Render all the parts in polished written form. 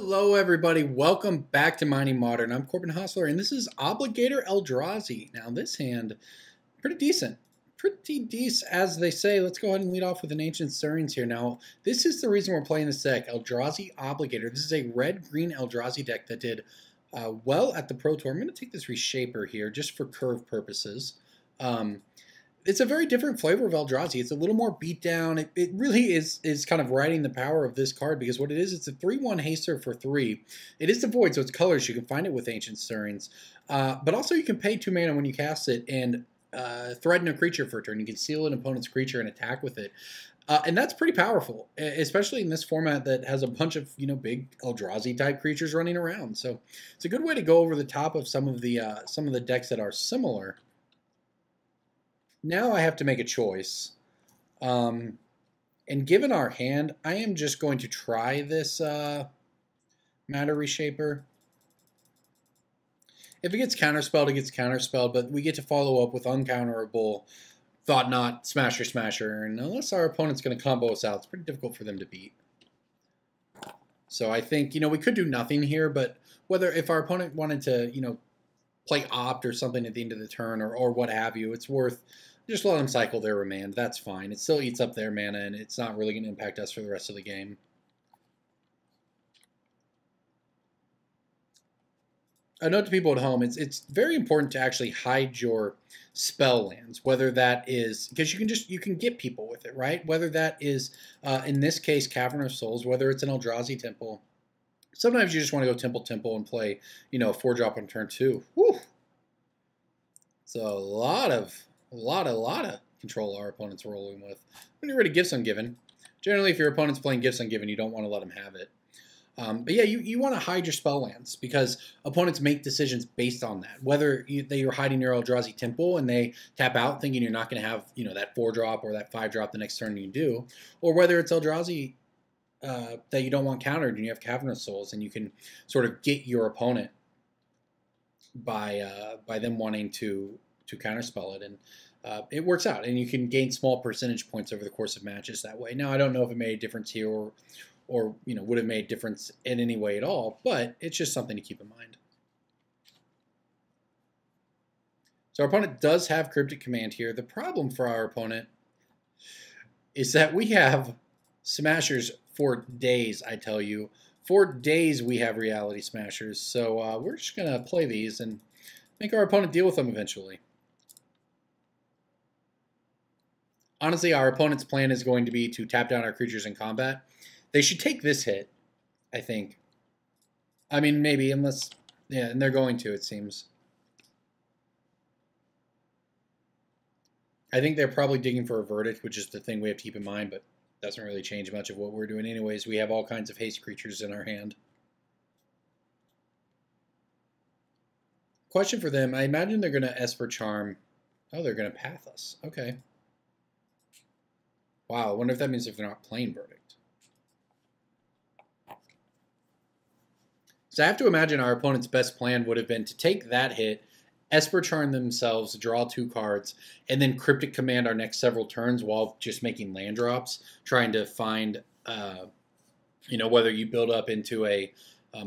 Hello everybody, welcome back to Mining Modern. I'm Corbin Hostler and this is Obligator Eldrazi. Now this hand, pretty decent. Pretty decent as they say. Let's go ahead and lead off with an Ancient Stirrings here. Now this is the reason we're playing this deck, Eldrazi Obligator. This is a red-green Eldrazi deck that did well at the Pro Tour. I'm going to take this Reshaper here just for curve purposes. It's a very different flavor of Eldrazi. It's a little more beat down. It really is kind of riding the power of this card because what it is, it's a 3/1 haster for 3. It is devoid, so it's colors. You can find it with Ancient Stirrings. But also you can pay 2 mana when you cast it and threaten a creature for a turn. You can seal an opponent's creature and attack with it. And that's pretty powerful, especially in this format that has a bunch of, big Eldrazi type creatures running around. So it's a good way to go over the top of some of the decks that are similar. Now I have to make a choice. And given our hand, I am just going to try this Matter Reshaper. If it gets counterspelled, it gets counterspelled, but we get to follow up with uncounterable Thought Knot, Smasher, Smasher, and unless our opponent's going to combo us out, it's pretty difficult for them to beat. So I think, we could do nothing here, but if our opponent wanted to, play Opt or something at the end of the turn or what have you, it's worth just let them cycle their remand. That's fine. It still eats up their mana, and it's not really going to impact us for the rest of the game. A note to people at home, it's very important to actually hide your spell lands, whether that is, because you can get people with it, right? Whether that is, in this case, Cavern of Souls, whether it's an Eldrazi Temple. Sometimes you just want to go Temple and play, 4-drop on turn 2. Whew. It's a lot of control our opponent's rolling with. When you're ready to Gifts Ungiven, generally if your opponent's playing Gifts Ungiven, you don't want to let them have it. But yeah, you want to hide your spell lands because opponents make decisions based on that. Whether you're hiding your Eldrazi Temple and they tap out thinking you're not going to have that 4-drop or that 5-drop the next turn you do, or whether it's Eldrazi that you don't want countered and you have Cavern of Souls and you can sort of get your opponent by them wanting to counterspell it, and it works out, and you can gain small percentage points over the course of matches that way. Now, I don't know if it made a difference here or would have made a difference in any way at all, but it's just something to keep in mind. So our opponent does have Cryptic Command here. The problem for our opponent is that we have Smashers for days, I tell you. For days we have Reality Smashers, so we're just going to play these and make our opponent deal with them eventually. Honestly, our opponent's plan is going to be to tap down our creatures in combat. They should take this hit, I think. I mean, maybe, unless... Yeah, and they're going to, it seems. I think they're probably digging for a Verdict, which is the thing we have to keep in mind, but doesn't really change much of what we're doing anyways. We have all kinds of haste creatures in our hand. Question for them. I imagine they're going to Esper Charm. Oh, they're going to Path us. Okay. Wow, I wonder if that means if they're not playing Verdict. So I have to imagine our opponent's best plan would have been to take that hit, Esper Charm themselves, draw 2 cards, and then Cryptic Command our next several turns while just making land drops, trying to find, whether you build up into a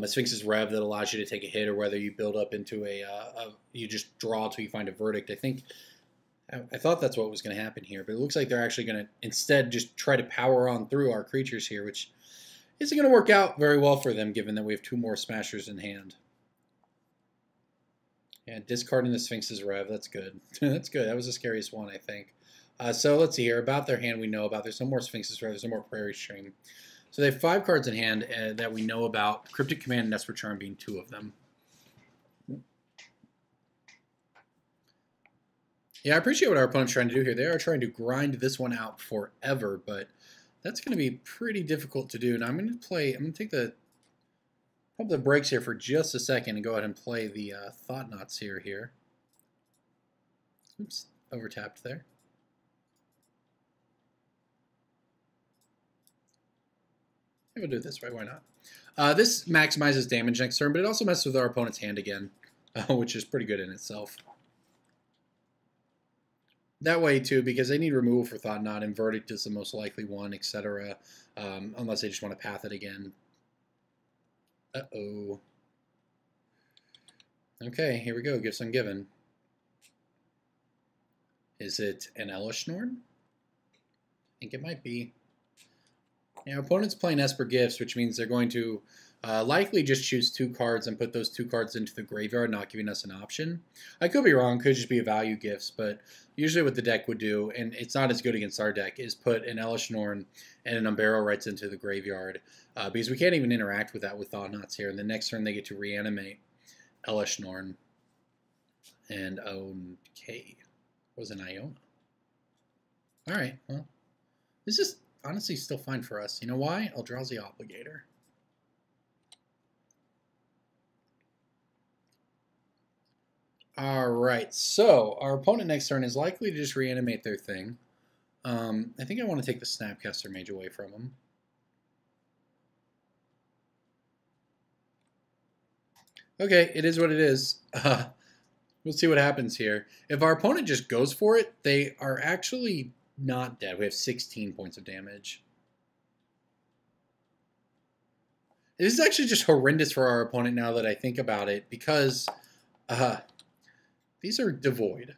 Sphinx's Rev that allows you to take a hit, or whether you build up into you just draw until you find a Verdict. I thought that's what was going to happen here, but it looks like they're actually going to instead just try to power on through our creatures here, which isn't going to work out very well for them, given that we have 2 more Smashers in hand. Yeah, discarding the Sphinx's Rev, that's good. That's good. That was the scariest one, I think. So let's see here. About their hand we know about. There's no more Sphinx's Rev. There's no more Prairie Stream. So they have 5 cards in hand that we know about, Cryptic Command and Esper Charm being 2 of them. Yeah, I appreciate what our opponent's trying to do here. They are trying to grind this one out forever, but that's going to be pretty difficult to do. Now I'm going to take the pump the brakes here for just a second and go ahead and play the Thought Knots here. Oops, overtapped there. Maybe we'll do it this way, why not? This maximizes damage next turn, but it also messes with our opponent's hand again, which is pretty good in itself. That way, too, because they need removal for Thought Knot, and Verdict is the most likely one, etc. Unless they just want to path it again. Uh-oh. Okay, here we go. Gifts Ungiven. Is it an Elishnorn? I think it might be. Yeah, our opponent's playing Esper Gifts, which means they're going to likely just choose 2 cards and put those 2 cards into the graveyard, not giving us an option. I could be wrong, could just be a value gifts, but usually what the deck would do, and it's not as good against our deck, is put an Elishnorn and an Umbaro Rights into the graveyard, because we can't even interact with that with Thought-Knots here, and the next turn they get to reanimate Elishnorn. And okay, was an Iona. Alright, well, this is honestly still fine for us. You know why? Eldrazi Obligator. Alright, so our opponent next turn is likely to just reanimate their thing. I think I want to take the Snapcaster Mage away from him. Okay, it is what it is. We'll see what happens here. If our opponent just goes for it, they are actually not dead. We have 16 points of damage. This is actually just horrendous for our opponent now that I think about it, because these are devoid.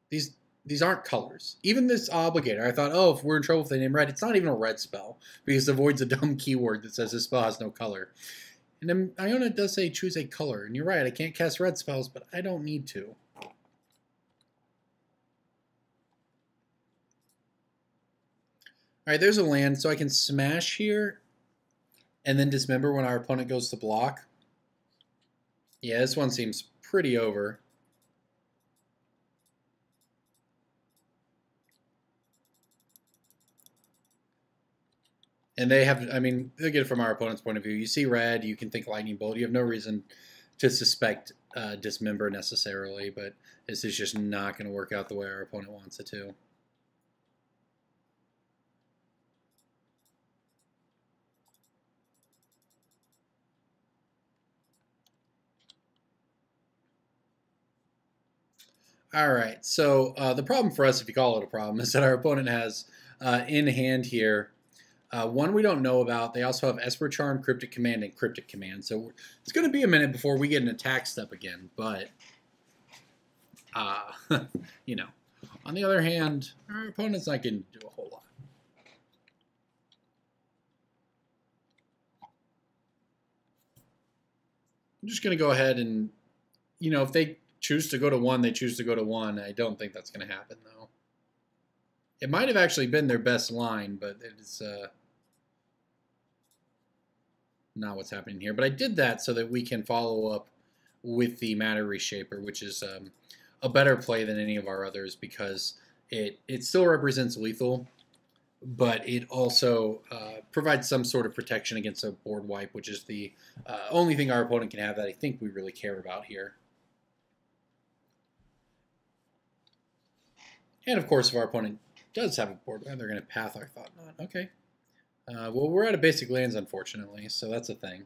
These aren't colors. Even this Obligator, I thought, oh, if we're in trouble if they name red, it's not even a red spell, because devoid's a dumb keyword that says this spell has no color. And then Iona does say choose a color, and you're right, I can't cast red spells, but I don't need to. Alright, there's a land, so I can smash here, and then dismember when our opponent goes to block. Yeah, this one seems pretty over. And they have, I mean, look at it from our opponent's point of view. You see red, you can think Lightning Bolt. You have no reason to suspect Dismember necessarily, but this is just not going to work out the way our opponent wants it to. All right, so the problem for us, if you call it a problem, is that our opponent has in hand here one we don't know about. They also have Esper Charm, Cryptic Command, and Cryptic Command. So it's going to be a minute before we get an attack step again. But, you know, on the other hand, our opponent's not going to do a whole lot. I'm just going to go ahead and, you know, if they choose to go to 1, they choose to go to 1. I don't think that's going to happen, though. It might have actually been their best line, but it's not what's happening here. But I did that so that we can follow up with the Matter Reshaper, which is a better play than any of our others because it still represents lethal, but it also provides some sort of protection against a board wipe, which is the only thing our opponent can have that I think we really care about here. And of course, if our opponent does have a board wipe, they're going to path our Thought-Knot. Okay. Well, we're out of basic lands, unfortunately, so that's a thing.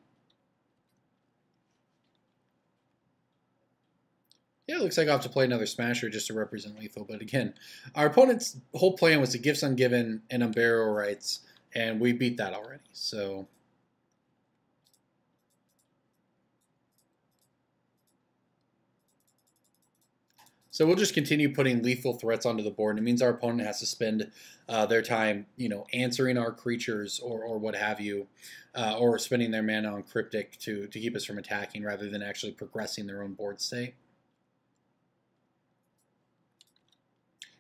Yeah, it looks like I'll have to play another Smasher just to represent lethal, but again, our opponent's whole plan was to Gifts Ungiven and Umbaro Rights, and we beat that already, so... So we'll just continue putting lethal threats onto the board. And it means our opponent has to spend their time, you know, answering our creatures or what have you, or spending their mana on Cryptic to keep us from attacking rather than actually progressing their own board state.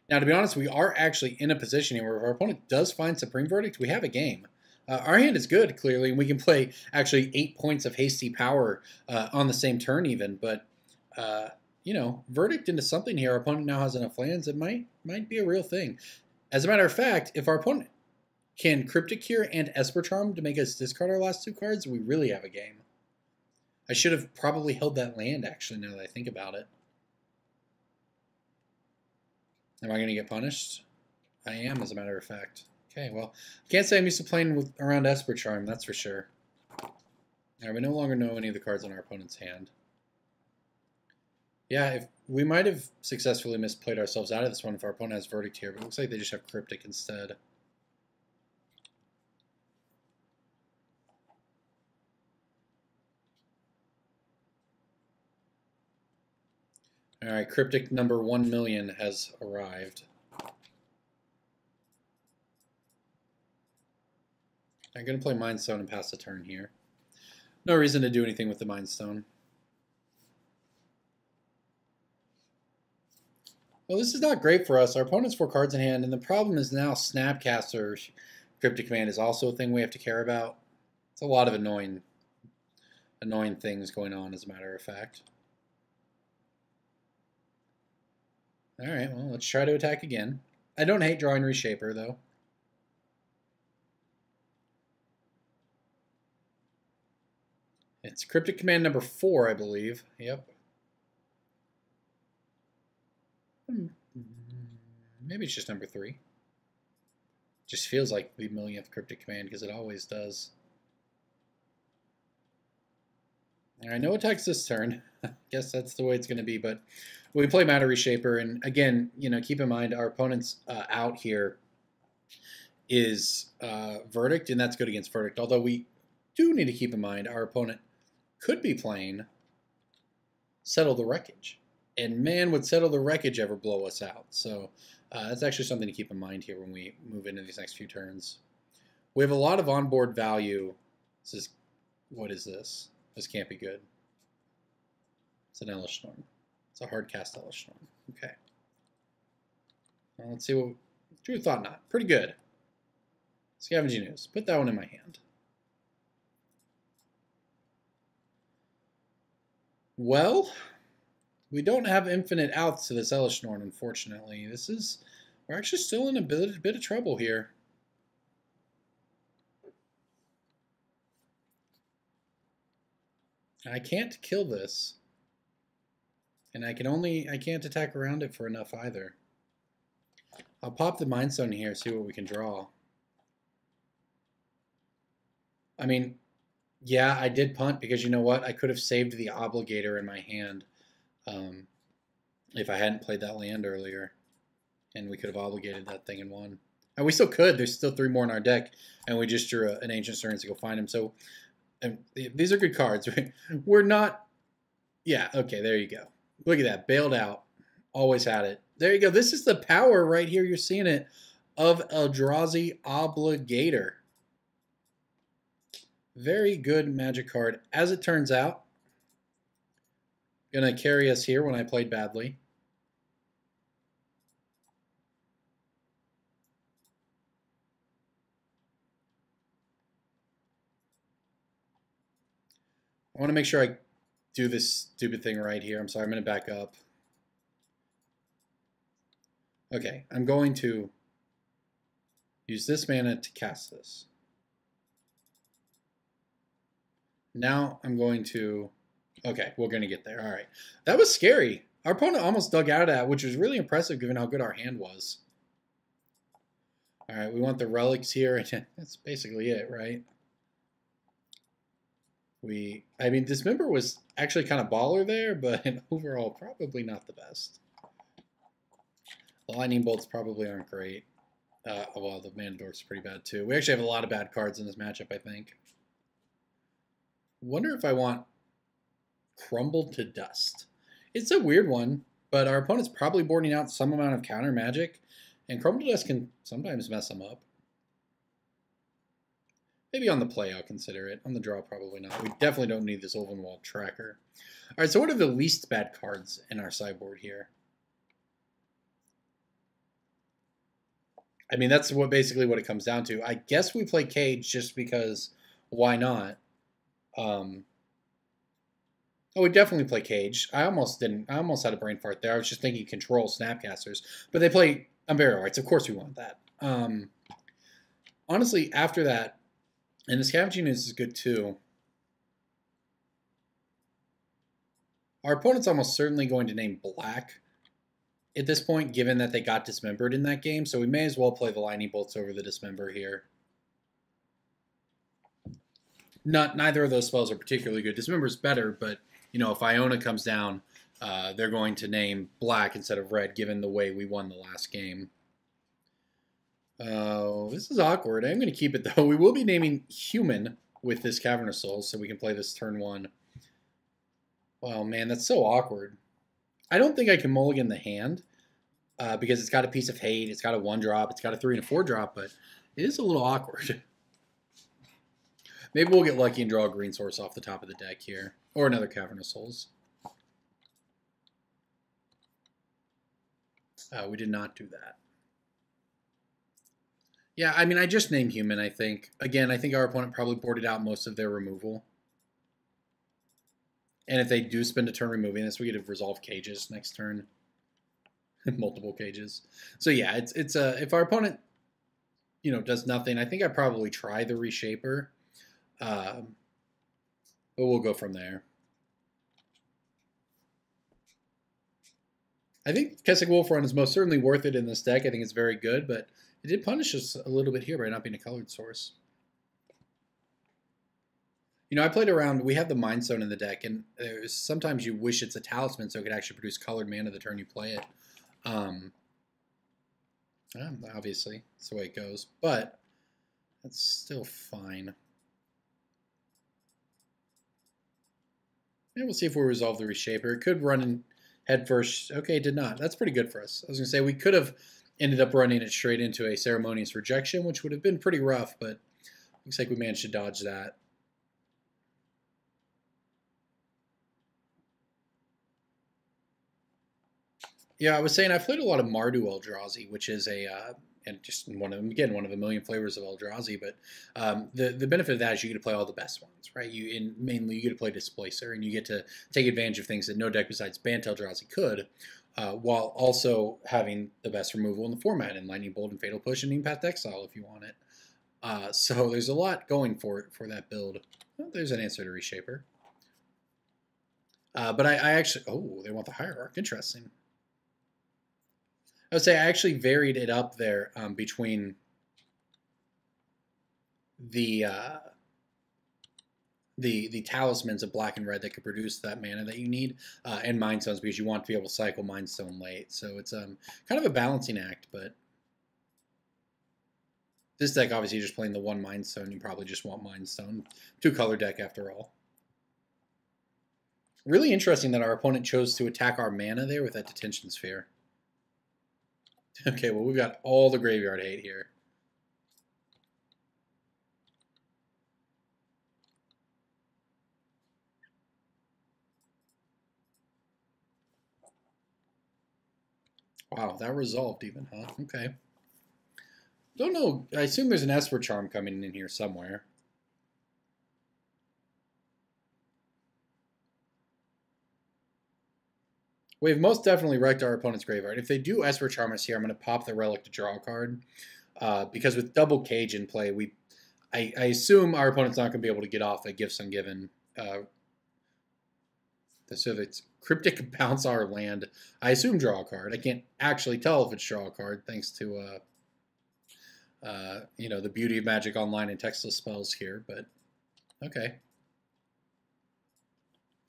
Now, to be honest, we are actually in a position here where if our opponent does find Supreme Verdict, we have a game. Our hand is good, clearly, and we can play actually 8 points of hasty power on the same turn even, but... you know, Verdict into something here. Our opponent now has enough lands. It might be a real thing. As a matter of fact, if our opponent can Cryptic here and Esper Charm to make us discard our last 2 cards, we really have a game. I should have probably held that land, actually, now that I think about it. Am I going to get punished? I am, as a matter of fact. Okay, well, I can't say I'm used to playing around Esper Charm, that's for sure. Now, we no longer know any of the cards on our opponent's hand. Yeah, if we might have successfully misplayed ourselves out of this one if our opponent has Verdict here, but it looks like they just have Cryptic instead. All right, cryptic number 1,000,000 has arrived. I'm going to play Mind Stone and pass the turn here. No reason to do anything with the Mind Stone. Well, this is not great for us. Our opponent's 4 cards in hand, and the problem is now Snapcaster Cryptic Command is also a thing we have to care about. It's a lot of annoying things going on, as a matter of fact. All right, well, let's try to attack again. I don't hate drawing Reshaper, though. It's Cryptic Command number 4, I believe. Yep. Maybe it's just number 3. Just feels like the millionth Cryptic Command, because it always does. All right, no attacks this turn. Guess that's the way it's going to be, but we play Matter Reshaper, and again, you know, keep in mind our opponent's out here is Verdict, and that's good against Verdict, although we do need to keep in mind our opponent could be playing Settle the Wreckage. And man, would Settle the Wreckage ever blow us out. So that's actually something to keep in mind here when we move into these next few turns. We have a lot of onboard value. This is, what is this? This can't be good. It's an Hellish Storm. It's a hard cast Hellish Storm. Okay. Well, let's see what... Drew Thought Knot. Pretty good. Scavenging Ooze. Put that one in my hand. Well, we don't have infinite outs to this Hellish Norn, unfortunately. We're actually still in a bit of trouble here. I can't kill this. And I can't attack around it for enough either. I'll pop the Mind Stone here, see what we can draw. I mean, yeah, I did punt because you know what? I could have saved the Obligator in my hand if I hadn't played that land earlier. And we could have obligated that thing and won. And we still could. There's still 3 more in our deck. And we just drew an Ancient Stirrings to go find them. So these are good cards. We're not... Yeah, okay, there you go. Look at that. Bailed out. Always had it. There you go. This is the power right here. You're seeing it of Eldrazi Obligator. Very good Magic card. As it turns out, going to carry us here when I played badly. I want to make sure I do this stupid thing right here. I'm sorry, I'm going to back up. Okay, I'm going to use this mana to cast this. Now I'm going to... Okay, we're going to get there. All right. That was scary. Our opponent almost dug out of that, which was really impressive given how good our hand was. All right, we want the relics here, and that's basically it, right? I mean, Dismember was actually kind of baller there, but overall, probably not the best. The Lightning Bolts probably aren't great. Well, the Mana Dwarf's pretty bad, too. We actually have a lot of bad cards in this matchup, I think. Wonder if I want Crumbled to Dust. It's a weird one, but our opponent's probably boarding out some amount of counter magic, and Crumbled to Dust can sometimes mess them up. Maybe on the play I'll consider it. On the draw, probably not. We definitely don't need this Ulvenwald tracker. All right, so what are the least bad cards in our sideboard here? I mean, that's basically what it comes down to. I guess we play Cage just because why not? Oh, we definitely play Cage. I almost had a brain fart there. I was just thinking Control Snapcasters. But they play Unburial Rites. Of course we want that. Honestly, after that, and the Scavenging Ooze is good too. Our opponent's almost certainly going to name black at this point, given that they got dismembered in that game. So we may as well play the Lightning Bolts over the Dismember here. Neither of those spells are particularly good. Dismember's better, but you know, if Iona comes down, they're going to name black instead of red, given the way we won the last game. This is awkward. I'm going to keep it, though. We will be naming human with this Cavern of Souls, so we can play this turn 1. Wow, man, that's so awkward. I don't think I can mulligan the hand because it's got a piece of hate, it's got a 1-drop, it's got a 3 and a 4-drop, but it is a little awkward. Maybe we'll get lucky and draw a green source off the top of the deck here. Or another Cavern of Souls. We did not do that. Yeah, I mean, I just named human, I think. Again, I think our opponent probably boarded out most of their removal. And if they do spend a turn removing this, we get to resolve cages next turn. Multiple cages. So yeah, it's if our opponent, you know, does nothing, I think I probably try the Reshaper. But we'll go from there. I think Kessig Wolf Run is most certainly worth it in this deck. I think it's very good, but it did punish us a little bit here by not being a colored source. You know, I played around, we have the Mind Stone in the deck, and sometimes you wish it's a talisman so it could actually produce colored mana the turn you play it. Obviously, that's the way it goes, but that's still fine. And we'll see if we resolve the Reshaper. It could run in head first. Okay, it did not. That's pretty good for us. I was going to say we could have ended up running it straight into a Ceremonious Rejection, which would have been pretty rough, but looks like we managed to dodge that. Yeah, I was saying I've played a lot of Mardu Eldrazi, which is and just one of them, again, one of a million flavors of Eldrazi, but the benefit of that is you get to play all the best ones, right? Mainly you get to play Displacer, and you get to take advantage of things that no deck besides Bant Eldrazi could, while also having the best removal in the format, in Lightning Bolt and Fatal Push and even Path to Exile if you want it. So there's a lot going for that build. Oh, there's an answer to Reshaper. But I actually, oh, they want the Hierarch, interesting. I would say I actually varied it up there between the talismans of black and red that could produce that mana that you need, and Mind Stones because you want to be able to cycle Mind Stone late. So it's kind of a balancing act, but this deck obviously you're just playing the one Mind Stone. You probably just want Mind Stone. 2-color deck after all. Really interesting that our opponent chose to attack our mana there with that Detention Sphere. Okay, well, we've got all the graveyard hate here. Wow, that resolved even, huh? Okay. Don't know. I assume there's an Esper Charm coming in here somewhere. We've most definitely wrecked our opponent's graveyard. If they do Esper Charm us here, I'm going to pop the Relic to draw a card. Because with double cage in play, I assume our opponent's not going to be able to get off a Gifts Ungiven. So it's Cryptic Bounce our land. I assume draw a card. I can't actually tell if it's draw a card, thanks to you know, the beauty of Magic Online and textless spells here. But okay.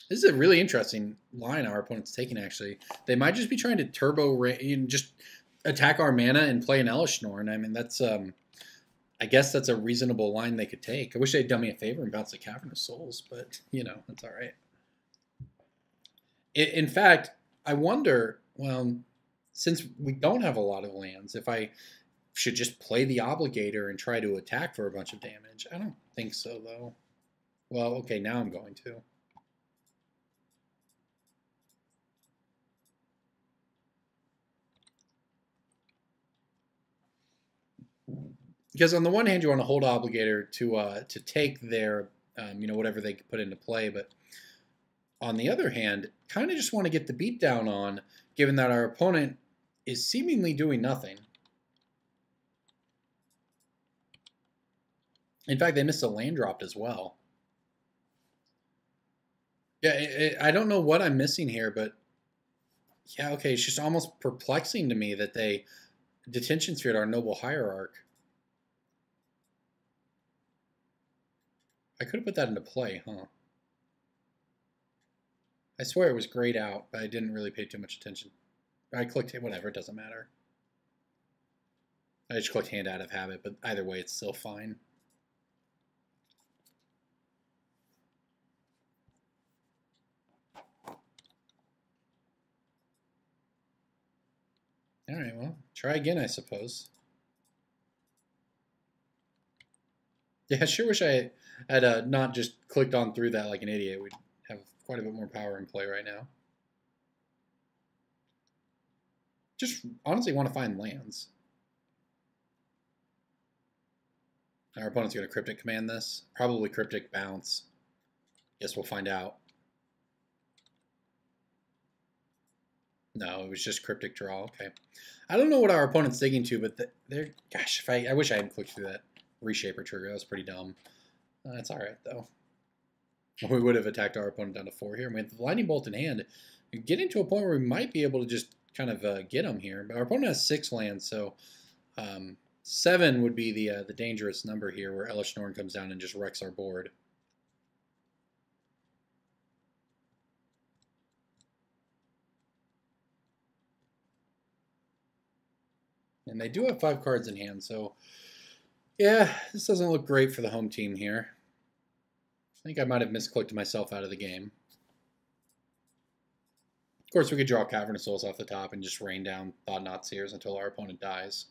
This is a really interesting line our opponent's taking, actually. They might just be trying to just attack our mana and play an Elesh Norn. I mean, that's, I guess that's a reasonable line they could take. I wish they'd done me a favor and bounced the Cavern of Souls, but, you know, that's all right. In fact, I wonder, well, since we don't have a lot of lands, if I should just play the Obligator and try to attack for a bunch of damage. I don't think so, though. Well, okay, now I'm going to. Because on the one hand, you want to hold Obligator to take their, you know, whatever they put into play, but on the other hand, kind of just want to get the beat down on, given that our opponent is seemingly doing nothing. In fact, they missed a land dropped as well. Yeah, I don't know what I'm missing here, but yeah, okay, it's just almost perplexing to me that they Detention Sphere our Noble Hierarch. I could have put that into play, huh? I swear it was grayed out, but I didn't really pay too much attention. I clicked it, whatever, it doesn't matter. I just clicked hand out of habit, but either way, it's still fine. All right, well, try again, I suppose. Yeah, I sure wish I had not just clicked on through that like an idiot. We'd have quite a bit more power in play right now. Just honestly want to find lands. Our opponent's going to Cryptic Command this. Probably Cryptic Bounce. Guess we'll find out. No, it was just Cryptic Draw. Okay. I don't know what our opponent's digging to, but they're... Gosh, I wish I hadn't clicked through that Reshaper trigger. That was pretty dumb. That's all right, though. We would have attacked our opponent down to 4 here. With the Lightning Bolt in hand, getting to a point where we might be able to just kind of get him here. But our opponent has 6 lands, so 7 would be the dangerous number here, where Elesh Norn comes down and just wrecks our board. And they do have 5 cards in hand, so yeah, this doesn't look great for the home team here. I think I might have misclicked myself out of the game. Of course, we could draw Cavernous Souls off the top and just rain down Thought-Knot Seers until our opponent dies.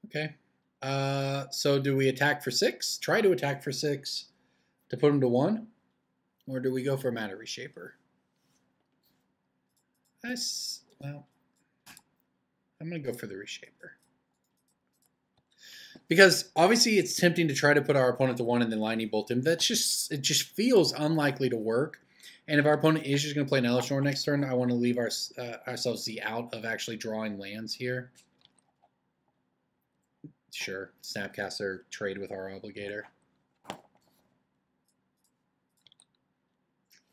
Okay. So do we attack for 6? Try to attack for 6 to put him to 1? Or do we go for a Matter Reshaper? Well, I'm going to go for the Reshaper. Because obviously it's tempting to try to put our opponent to 1 and then Lightning Bolt him. It just feels unlikely to work. And if our opponent is just going to play an Elesh Norn next turn, I want to leave ourselves the out of actually drawing lands here. Sure, Snapcaster trade with our Obligator.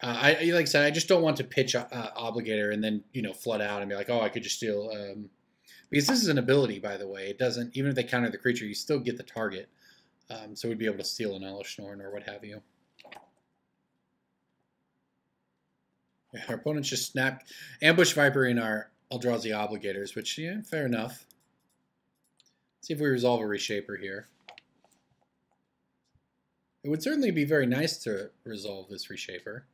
Like I said, I just don't want to pitch Obligator and then flood out and be like, oh, I could just steal. Because this is an ability, by the way. It doesn't, even if they counter the creature, you still get the target. So we'd be able to steal an Elesh Norn or what have you. Yeah, our opponents just snapped Ambush Viper in our Eldrazi Obligators, which, yeah, fair enough. Let's see if we resolve a Reshaper here. It would certainly be very nice to resolve this Reshaper.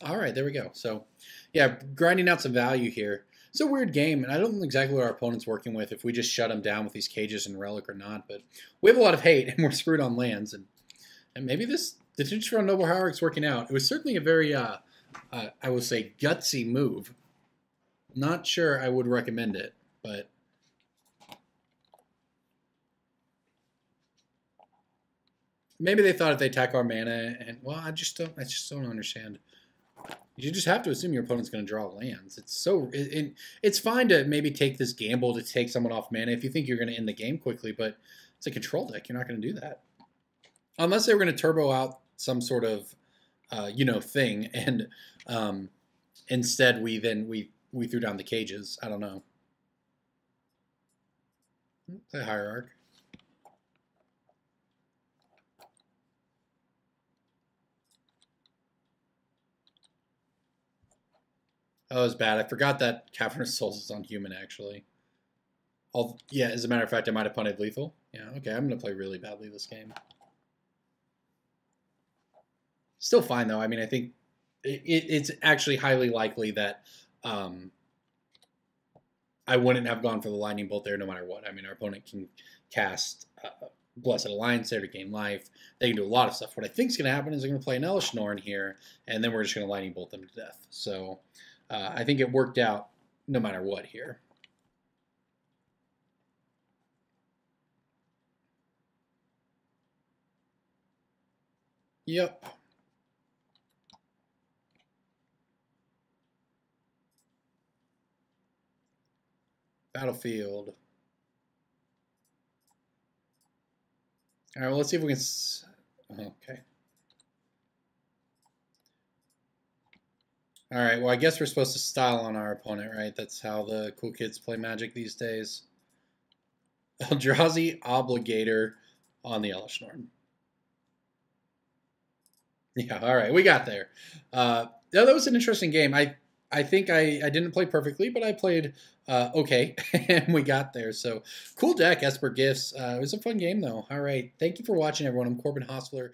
All right, there we go. So, yeah, grinding out some value here. It's a weird game, and I don't know exactly what our opponent's working with, if we just shut them down with these cages and Relic or not, but we have a lot of hate, and we're screwed on lands, and maybe the Detention on Noble Hierarch's working out. It was certainly a very, I would say, gutsy move. Not sure I would recommend it, but... Maybe they thought if they attack our mana, and, well, I just don't understand. You just have to assume your opponent's going to draw lands. It's fine to maybe take this gamble to take someone off mana if you think you're going to end the game quickly, but it's a control deck. You're not going to do that. Unless they were going to turbo out some sort of, thing, and instead we threw down the cages. I don't know. The Hierarch. Oh, that was bad. I forgot that Cavernous Souls is on human, actually. Yeah, as a matter of fact, I might have punted lethal. Yeah, okay, I'm going to play really badly this game. Still fine, though. I mean, I think it's actually highly likely that I wouldn't have gone for the Lightning Bolt there no matter what. I mean, our opponent can cast Blessed Alliance there to gain life. They can do a lot of stuff. What I think is going to happen is they're going to play an Elesh Norn here, and then we're just going to Lightning Bolt them to death. So... I think it worked out no matter what here. Yep. Battlefield. All right, well, let's see if we can... Okay. All right, well, I guess we're supposed to style on our opponent, right? That's how the cool kids play Magic these days. Eldrazi Obligator on the Elesh Norn. Yeah, all right, we got there. Yeah, that was an interesting game. I think I didn't play perfectly, but I played okay, and we got there. So, cool deck, Esper Gifts. It was a fun game, though. All right, thank you for watching, everyone. I'm Corbin Hostler.